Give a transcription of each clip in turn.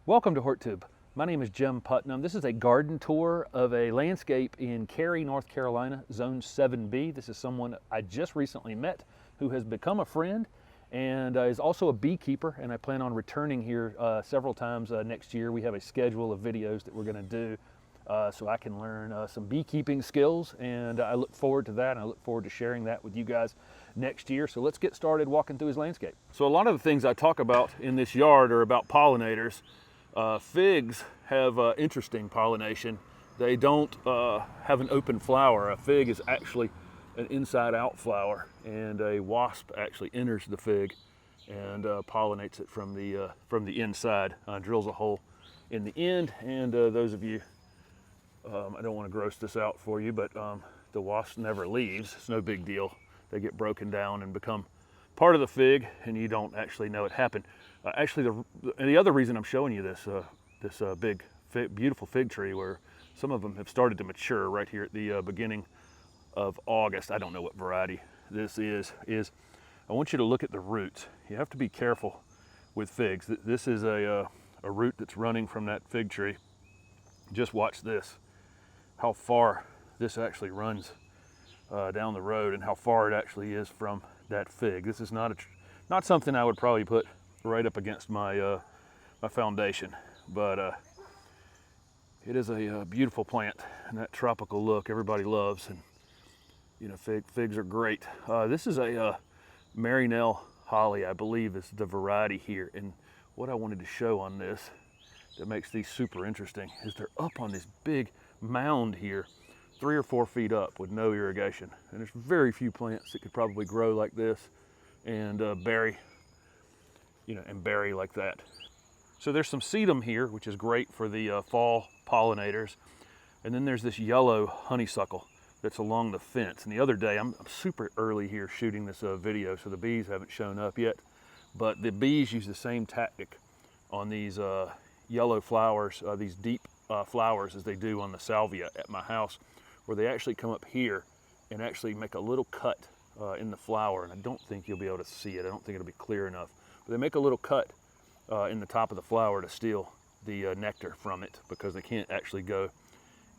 Welcome to HortTube. My name is Jim Putnam. This is a garden tour of a landscape in Cary, North Carolina, Zone 7B. This is someone I just recently met who has become a friend and is also a beekeeper, and I plan on returning here several times next year. We have a schedule of videos that we're going to do so I can learn some beekeeping skills, and I look forward to that, and I look forward to sharing that with you guys next year. So let's get started walking through his landscape. So a lot of the things I talk about in this yard are about pollinators. Figs have interesting pollination. They don't have an open flower. A fig is actually an inside-out flower, and a wasp actually enters the fig and pollinates it from the inside. Drills a hole in the end, and those of you, I don't want to gross this out for you, but the wasp never leaves. It's no big deal. They get broken down and become part of the fig, and you don't actually know it happened. Actually, the other reason I'm showing you this big, beautiful fig tree, where some of them have started to mature right here at the beginning of August. I don't know what variety this is I want you to look at the roots. You have to be careful with figs. This is a root that's running from that fig tree. Just watch this, how far this actually runs down the road and how far it actually is from that fig. This is not something I would probably put right up against my my foundation, but it is a beautiful plant, and that tropical look everybody loves, and you know, figs are great. This is a Marinelle holly, I believe is the variety here, and what I wanted to show on this that makes these super interesting is they're up on this big mound here, 3 or 4 feet up with no irrigation, and there's very few plants that could probably grow like this and berry like that. So there's some sedum here, which is great for the fall pollinators, and then there's this yellow honeysuckle that's along the fence. And the other day, I'm super early here shooting this video, so the bees haven't shown up yet, but the bees use the same tactic on these yellow flowers, these deep flowers, as they do on the salvia at my house, where they actually come up here and actually make a little cut in the flower, and I don't think you'll be able to see it. I don't think it'll be clear enough, but they make a little cut in the top of the flower to steal the nectar from it, because they can't actually go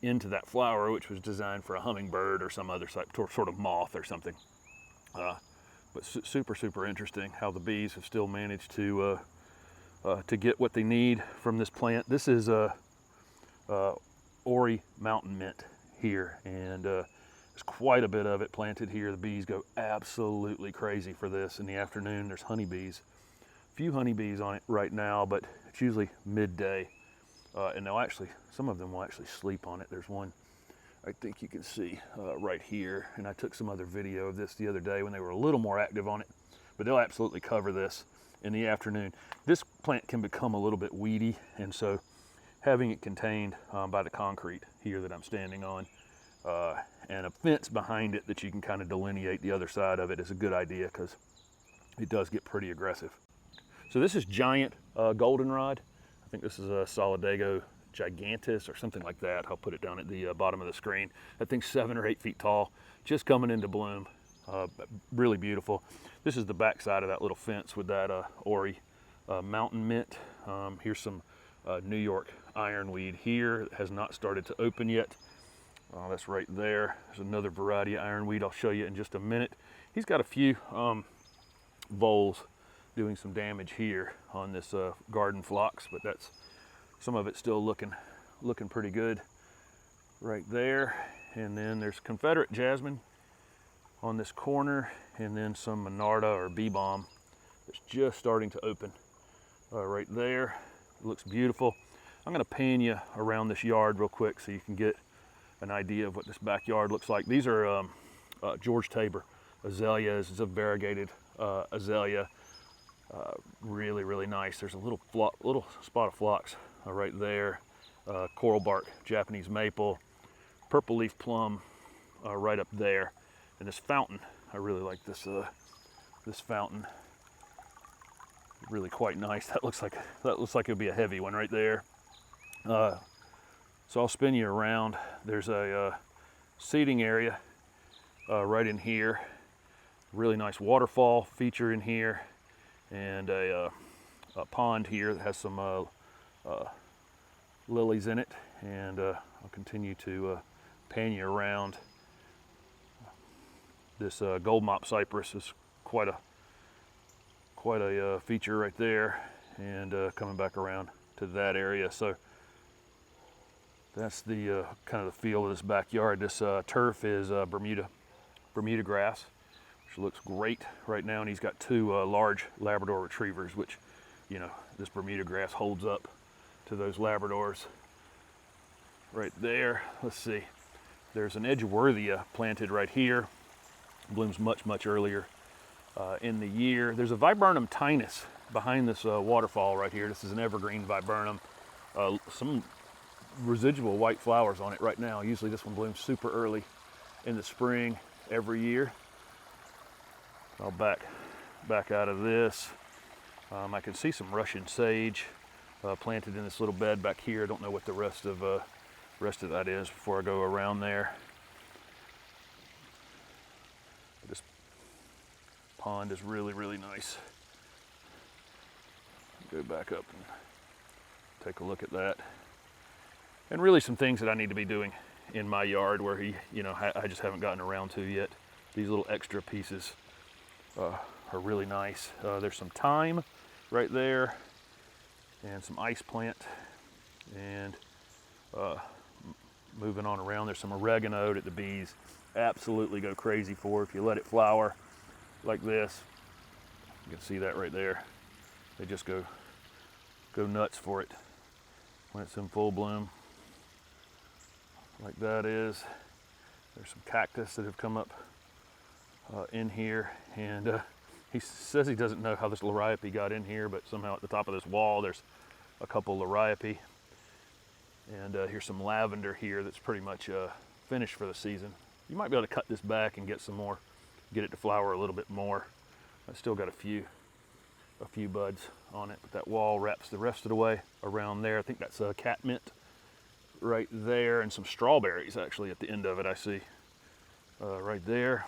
into that flower, which was designed for a hummingbird or some other sort of moth or something. But super interesting how the bees have still managed to get what they need from this plant. This is Ori mountain mint here, and there's quite a bit of it planted here. The bees go absolutely crazy for this in the afternoon. There's honeybees, few honeybees on it right now, but it's usually midday, and some of them will actually sleep on it. There's one I think you can see right here, and I took some other video of this the other day when they were a little more active on it, but they'll absolutely cover this in the afternoon. This plant can become a little bit weedy, and so having it contained by the concrete here that I'm standing on, and a fence behind it that you can kind of delineate the other side of it, is a good idea, because it does get pretty aggressive. So this is giant goldenrod. I think this is a Solidago gigantus or something like that. I'll put it down at the bottom of the screen. That thing's 7 or 8 feet tall, just coming into bloom. Really beautiful. This is the back side of that little fence with that Ori mountain mint. Here's some New York ironweed here. It has not started to open yet. That's right there. There's another variety of ironweed I'll show you in just a minute. He's got a few voles doing some damage here on this garden phlox, but that's some of it still looking pretty good right there. And then there's Confederate jasmine on this corner, and then some monarda or bee balm that's just starting to open right there. It looks beautiful. I'm going to pan you around this yard real quick so you can get an idea of what this backyard looks like. These are George Tabor azaleas. It's a variegated azalea. Really nice. There's a little spot of phlox right there. Coral bark Japanese maple, purple leaf plum right up there, and this fountain. I really like this this fountain. Really quite nice. That looks like it'll be a heavy one right there. So I'll spin you around. There's a seating area right in here. Really nice waterfall feature in here, and a pond here that has some lilies in it, and I'll continue to pan you around. This gold mop cypress is quite a feature right there, and coming back around to that area. So that's the kind of the feel of this backyard. This turf is Bermuda grass, which looks great right now, and he's got two large Labrador retrievers, which, you know, this Bermuda grass holds up to those Labradors right there. Let's see, there's an Edgeworthia planted right here, blooms much earlier in the year. There's a Viburnum tinus behind this waterfall right here. This is an evergreen viburnum. Some residual white flowers on it right now. Usually this one blooms super early in the spring every year. I'll back out of this. I can see some Russian sage planted in this little bed back here. I don't know what the rest of that is before I go around there. This pond is really nice. Go back up and take a look at that. And really some things that I need to be doing in my yard where I just haven't gotten around to yet. These little extra pieces are really nice. There's some thyme right there, and some ice plant, and moving on around, there's some oregano that the bees absolutely go crazy for if you let it flower like this. You can see that right there. They just go nuts for it when it's in full bloom, like that is. There's some cactus that have come up in here, and he says he doesn't know how this liriope got in here, but somehow at the top of this wall there's a couple liriope. And here's some lavender here that's pretty much finished for the season. You might be able to cut this back and get some more, get it to flower a little bit more. I still got a few buds on it, but that wall wraps the rest of the way around there. I think that's catmint right there, and some strawberries actually at the end of it I see right there.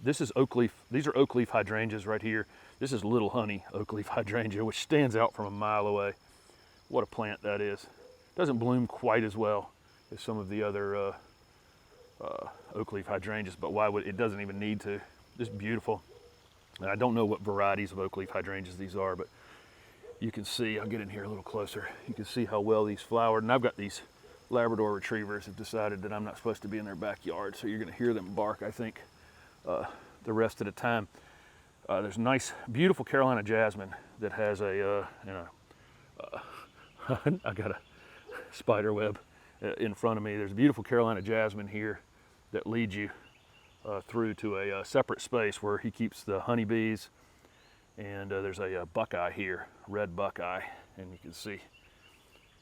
This is oak leaf. These are oak leaf hydrangeas right here. This is little honey oak leaf hydrangea, which stands out from a mile away. What a plant that is. Doesn't bloom quite as well as some of the other oak leaf hydrangeas, but why would it? Doesn't even need to. Just beautiful. And I don't know what varieties of oak leaf hydrangeas these are, but you can see, I'll get in here a little closer, you can see how well these flowered. And I've got these Labrador retrievers have decided that I'm not supposed to be in their backyard, so you're going to hear them bark, I think, the rest of the time. There's a nice, beautiful Carolina jasmine that has a, I got a spider web in front of me. There's a beautiful Carolina jasmine here that leads you through to a separate space where he keeps the honeybees. And there's a buckeye here, red buckeye, and you can see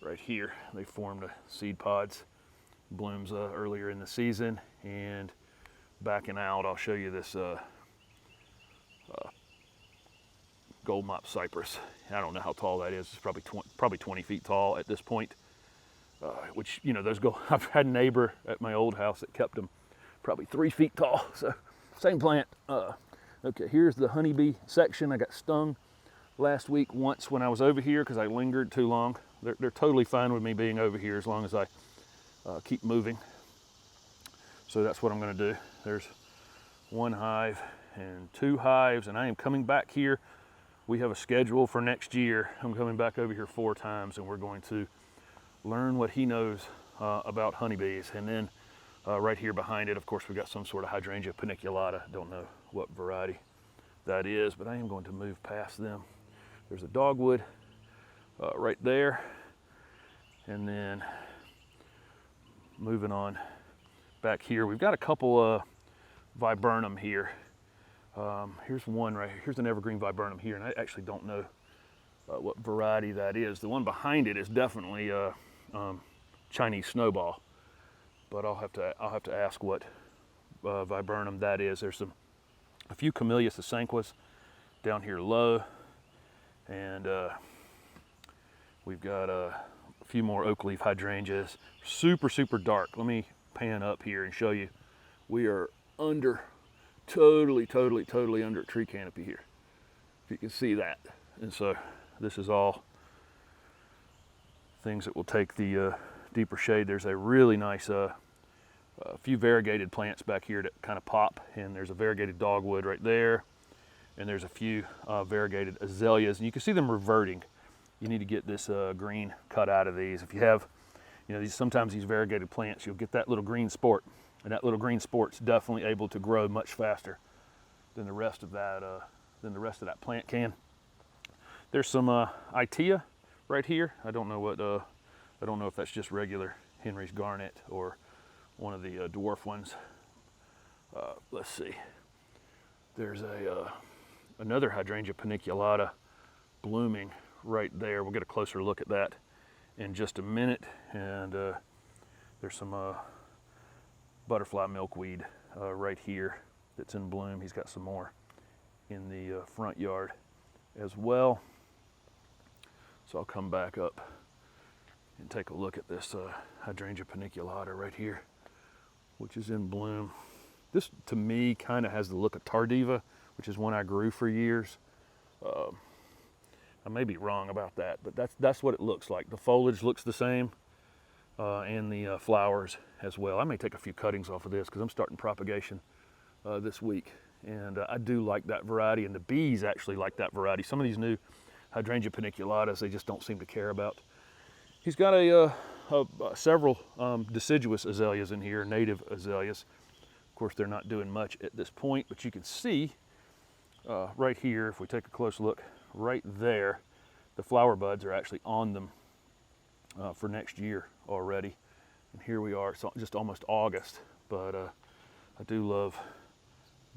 right here they formed seed pods. Blooms earlier in the season. And backing out, I'll show you this gold mop cypress. I don't know how tall that is. It's probably 20 feet tall at this point. Which, you know, those go. I've had a neighbor at my old house that kept them probably 3 feet tall. So same plant. Okay, here's the honeybee section. I got stung last week once when I was over here because I lingered too long. They're totally fine with me being over here as long as I keep moving. So that's what I'm going to do. There's one hive and two hives, and I am coming back here. We have a schedule for next year. I'm coming back over here 4 times, and we're going to learn what he knows about honeybees. And then right here behind it, of course, we've got some sort of Hydrangea Paniculata. Don't know what variety that is, but I am going to move past them. There's a dogwood right there, and then moving on back here, we've got a couple viburnum here. Here's one right here. Here's an evergreen viburnum here, and I actually don't know what variety that is. The one behind it is definitely Chinese snowball, but I'll have to ask what viburnum that is. There's a few Camellia sasanquas down here low, and we've got a few more oak leaf hydrangeas. Super dark. Let me pan up here and show you. We are under, totally under a tree canopy here, if you can see that. And so this is all things that will take the deeper shade. There's a really nice few variegated plants back here that kind of pop, and there's a variegated dogwood right there, and there's a few variegated azaleas, and you can see them reverting. You need to get this green cut out of these. If you have, you know, sometimes these variegated plants, you'll get that little green sport, and that little green sport's definitely able to grow much faster than the rest of that plant can. There's some Itea right here. I don't know if that's just regular Henry's garnet or one of the dwarf ones. Let's see. There's another Hydrangea Paniculata blooming right there. We'll get a closer look at that in just a minute. And there's some butterfly milkweed right here that's in bloom. He's got some more in the front yard as well. So I'll come back up and take a look at this Hydrangea Paniculata right here, which is in bloom. This, to me, kind of has the look of Tardiva, which is one I grew for years. I may be wrong about that, but that's what it looks like. The foliage looks the same, and the flowers as well. I may take a few cuttings off of this because I'm starting propagation this week, and I do like that variety, and the bees actually like that variety. Some of these new Hydrangea Paniculatas, they just don't seem to care about. He's got several deciduous azaleas in here, native azaleas. Of course, they're not doing much at this point, but you can see right here, if we take a close look, right there, the flower buds are actually on them for next year already. And here we are, it's just almost August, but I do love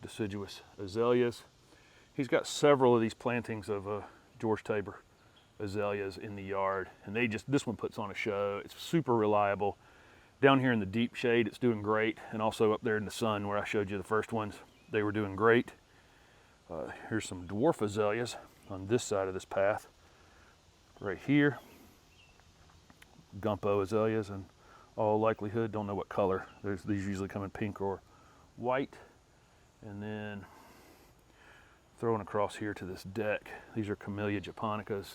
deciduous azaleas. He's got several of these plantings of George Tabor azaleas in the yard, and this one puts on a show. It's super reliable. Down here in the deep shade, it's doing great, and also up there in the sun where I showed you the first ones, they were doing great. Here's some dwarf azaleas on this side of this path. Right here, Gumpo azaleas in all likelihood. Don't know what color. These usually come in pink or white. And then throwing across here to this deck, these are Camellia japonicas.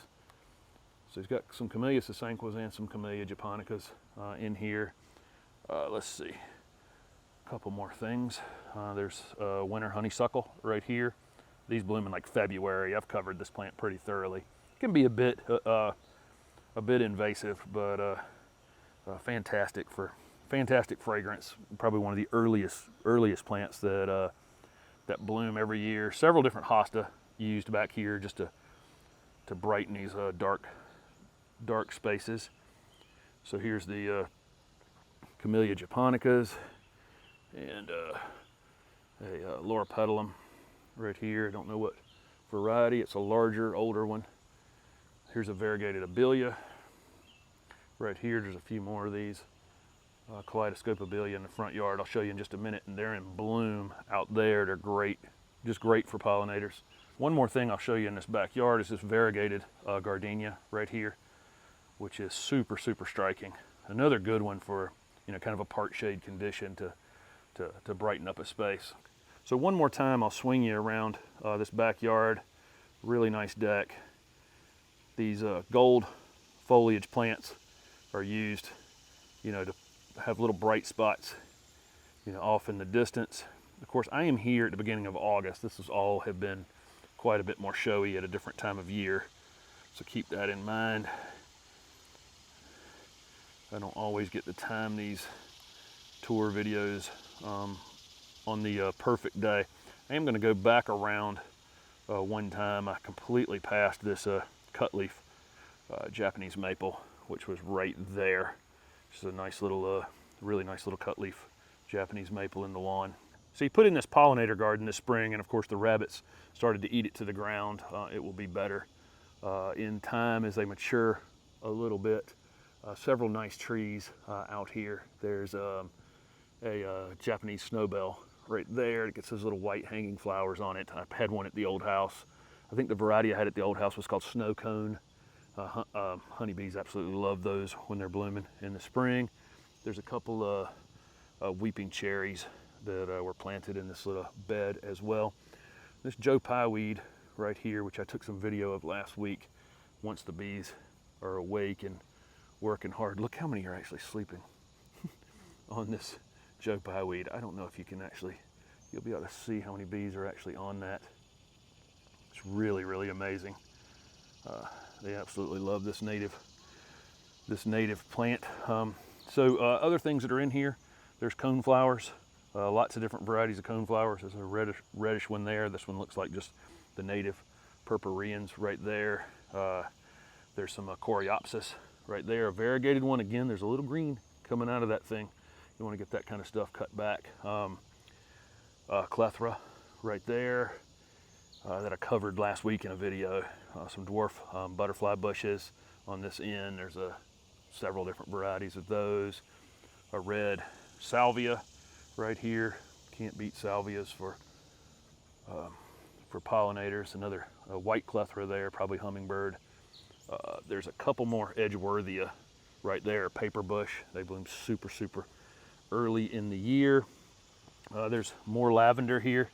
So he's got some Camellia sasanquas and some Camellia japonicas in here. Let's see, a couple more things. There's winter honeysuckle right here. These bloom in like February. I've covered this plant pretty thoroughly. It can be a bit invasive, but fantastic fragrance. Probably one of the earliest plants that bloom every year. Several different hosta used back here just to brighten these dark spaces. So here's the Camellia japonicas and a Laura petalum right here. I don't know what variety. It's a larger, older one. Here's a Variegated Abelia. Right here, there's a few more of these. Kaleidoscope Abelia in the front yard. I'll show you in just a minute, and they're in bloom out there. They're great, just great for pollinators. One more thing I'll show you in this backyard is this variegated gardenia right here, which is super striking. Another good one for, you know, kind of a part shade condition to brighten up a space. So one more time, I'll swing you around this backyard. Really nice deck. These gold foliage plants are used, you know, to have little bright spots, you know, off in the distance. Of course, I am here at the beginning of August. This has all have been quite a bit more showy at a different time of year, so keep that in mind. I don't always get to time these tour videos on the perfect day. I am going to go back around one time. I completely passed this cut leaf Japanese maple, which was right there. Just a nice little, really nice little cut leaf Japanese maple in the lawn. So you put in this pollinator garden this spring, and of course the rabbits started to eat it to the ground. It will be better in time as they mature a little bit. Several nice trees out here. There's a Japanese snowbell right there. It gets those little white hanging flowers on it. I had one at the old house. I think the variety I had at the old house was called snow cone. Honeybees absolutely love those when they're blooming in the spring. There's a couple weeping cherries that were planted in this little bed as well. This Joe Pie Weed right here, which I took some video of last week, once the bees are awake and working hard. Look how many are actually sleeping on this Joe Pie Weed. I don't know if you can actually, you'll be able to see how many bees are actually on that. It's really, really amazing. They absolutely love this native plant. So other things that are in here, there's coneflowers, lots of different varieties of coneflowers. There's a reddish one there. This one looks like just the native purpureans right there. There's some coreopsis right there, a variegated one. Again, there's a little green coming out of that thing. You want to get that kind of stuff cut back. Clethra right there that I covered last week in a video. Some dwarf butterfly bushes on this end. There's several different varieties of those. A red salvia right here. Can't beat salvias for pollinators. Another white clethra there, probably hummingbird. There's a couple more Edgeworthia right there, paper bush. They bloom super, super early in the year. There's more lavender here.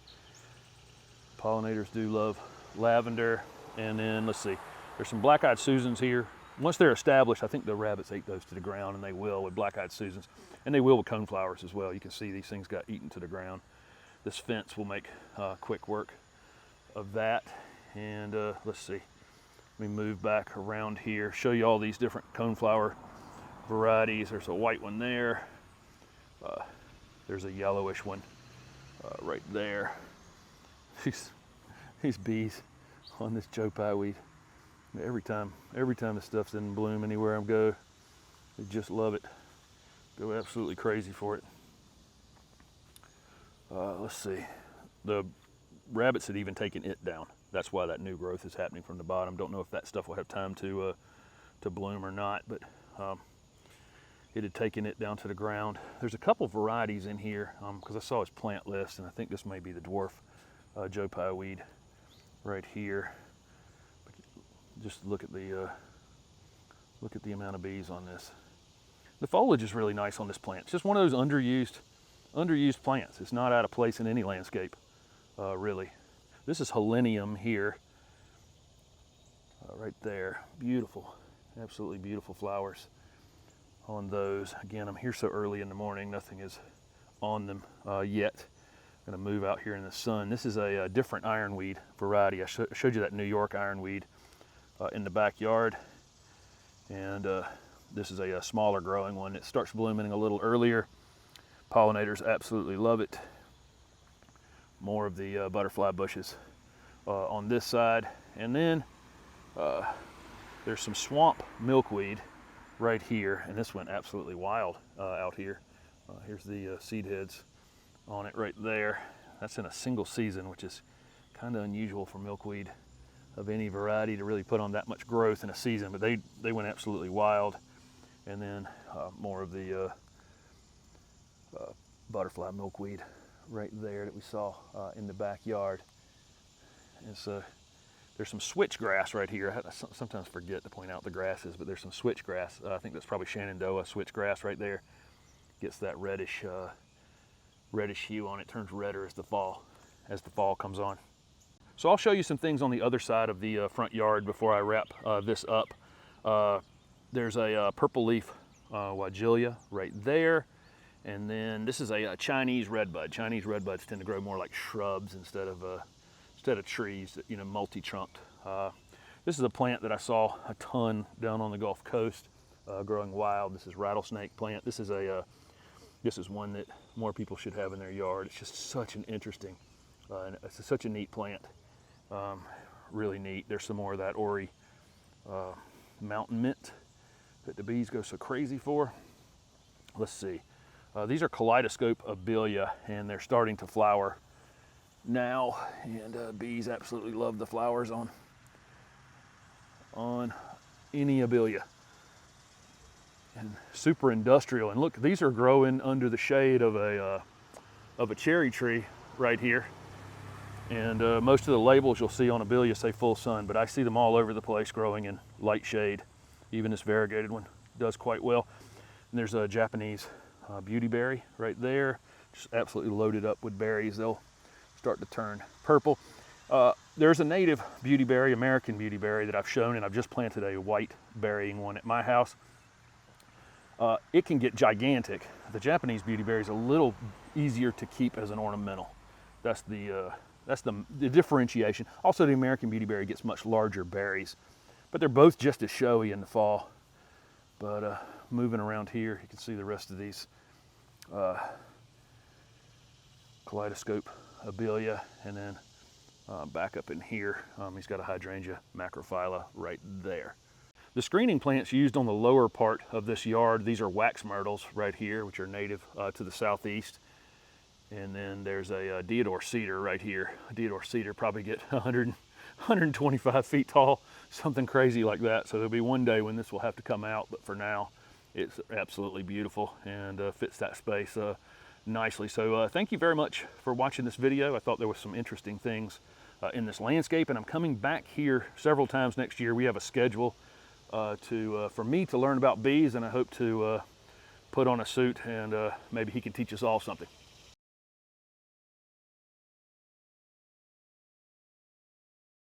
Pollinators do love lavender. And then let's see, there's some Blackeyed Susans here. Once they're established, I think the rabbits ate those to the ground, and they will with Blackeyed Susans, and they will with coneflowers as well. You can see these things got eaten to the ground. This fence will make quick work of that. And let's see, let me move back around here, show you all these different coneflower varieties. There's a white one there. There's a yellowish one right there. These bees on this Joe Pie Weed. Every time the stuff's in bloom anywhere I go, they just love it. Go absolutely crazy for it. Let's see. The rabbits had even taken it down. That's why that new growth is happening from the bottom. Don't know if that stuff will have time to bloom or not, but it had taken it down to the ground. There's a couple varieties in here because I saw his plant list, and I think this may be the Dwarf Joe Pie Weed right here. But just look at the amount of bees on this. The foliage is really nice on this plant. It's just one of those underused plants. It's not out of place in any landscape, really. This is Helenium here, right there. Beautiful, absolutely beautiful flowers on those. Again, I'm here so early in the morning, nothing is on them yet. I'm gonna move out here in the sun. This is a different ironweed variety. I showed you that New York ironweed in the backyard, and this is a smaller growing one. It starts blooming a little earlier. Pollinators absolutely love it. More of the butterfly bushes on this side. And then there's some swamp milkweed right here, and this went absolutely wild out here. Here's the seed heads on it right there. That's in a single season, which is kind of unusual for milkweed of any variety to really put on that much growth in a season, but they went absolutely wild. And then more of the butterfly milkweed right there that we saw in the backyard. And so there's some switchgrass right here. I sometimes forget to point out the grasses, but there's some switchgrass. I think that's probably Shenandoah switchgrass right there. Gets that reddish hue on it, turns redder as the fall comes on. So I'll show you some things on the other side of the front yard before I wrap this up. There's a purple leaf Weigelia right there. And then this is a Chinese redbud. Chinese redbuds tend to grow more like shrubs instead of trees, you know, multi-trunked. This is a plant that I saw a ton down on the Gulf Coast, growing wild. This is rattlesnake plant. This is one that more people should have in their yard. It's just such an interesting, it's such a neat plant. Really neat. There's some more of that Ori mountain mint that the bees go so crazy for. Let's see. These are Kaleidoscope Abelia, and they're starting to flower now, and bees absolutely love the flowers on any Abelia. And super industrial. And look, these are growing under the shade of a cherry tree right here. And most of the labels you'll see on Abelia say full sun, but I see them all over the place growing in light shade. Even this variegated one does quite well. And there's a Japanese beautyberry right there, just absolutely loaded up with berries. They'll start to turn purple. There's a native beautyberry, American beautyberry, that I've shown, and I've just planted a white berrying one at my house. it can get gigantic. The Japanese beautyberry is a little easier to keep as an ornamental. That's the differentiation. Also, the American beautyberry gets much larger berries, but they're both just as showy in the fall. But moving around here, you can see the rest of these Kaleidoscope Abelia, and then back up in here, he's got a Hydrangea macrophylla right there. The screening plants used on the lower part of this yard, these are wax myrtles right here, which are native to the southeast. And then there's a deodar cedar right here. A deodar cedar probably get 125 feet tall, something crazy like that. So there'll be one day when this will have to come out, but for now, it's absolutely beautiful and fits that space nicely. So thank you very much for watching this video. I thought there was some interesting things in this landscape, and I'm coming back here several times next year. We have a schedule for me to learn about bees, and I hope to put on a suit and maybe he can teach us all something.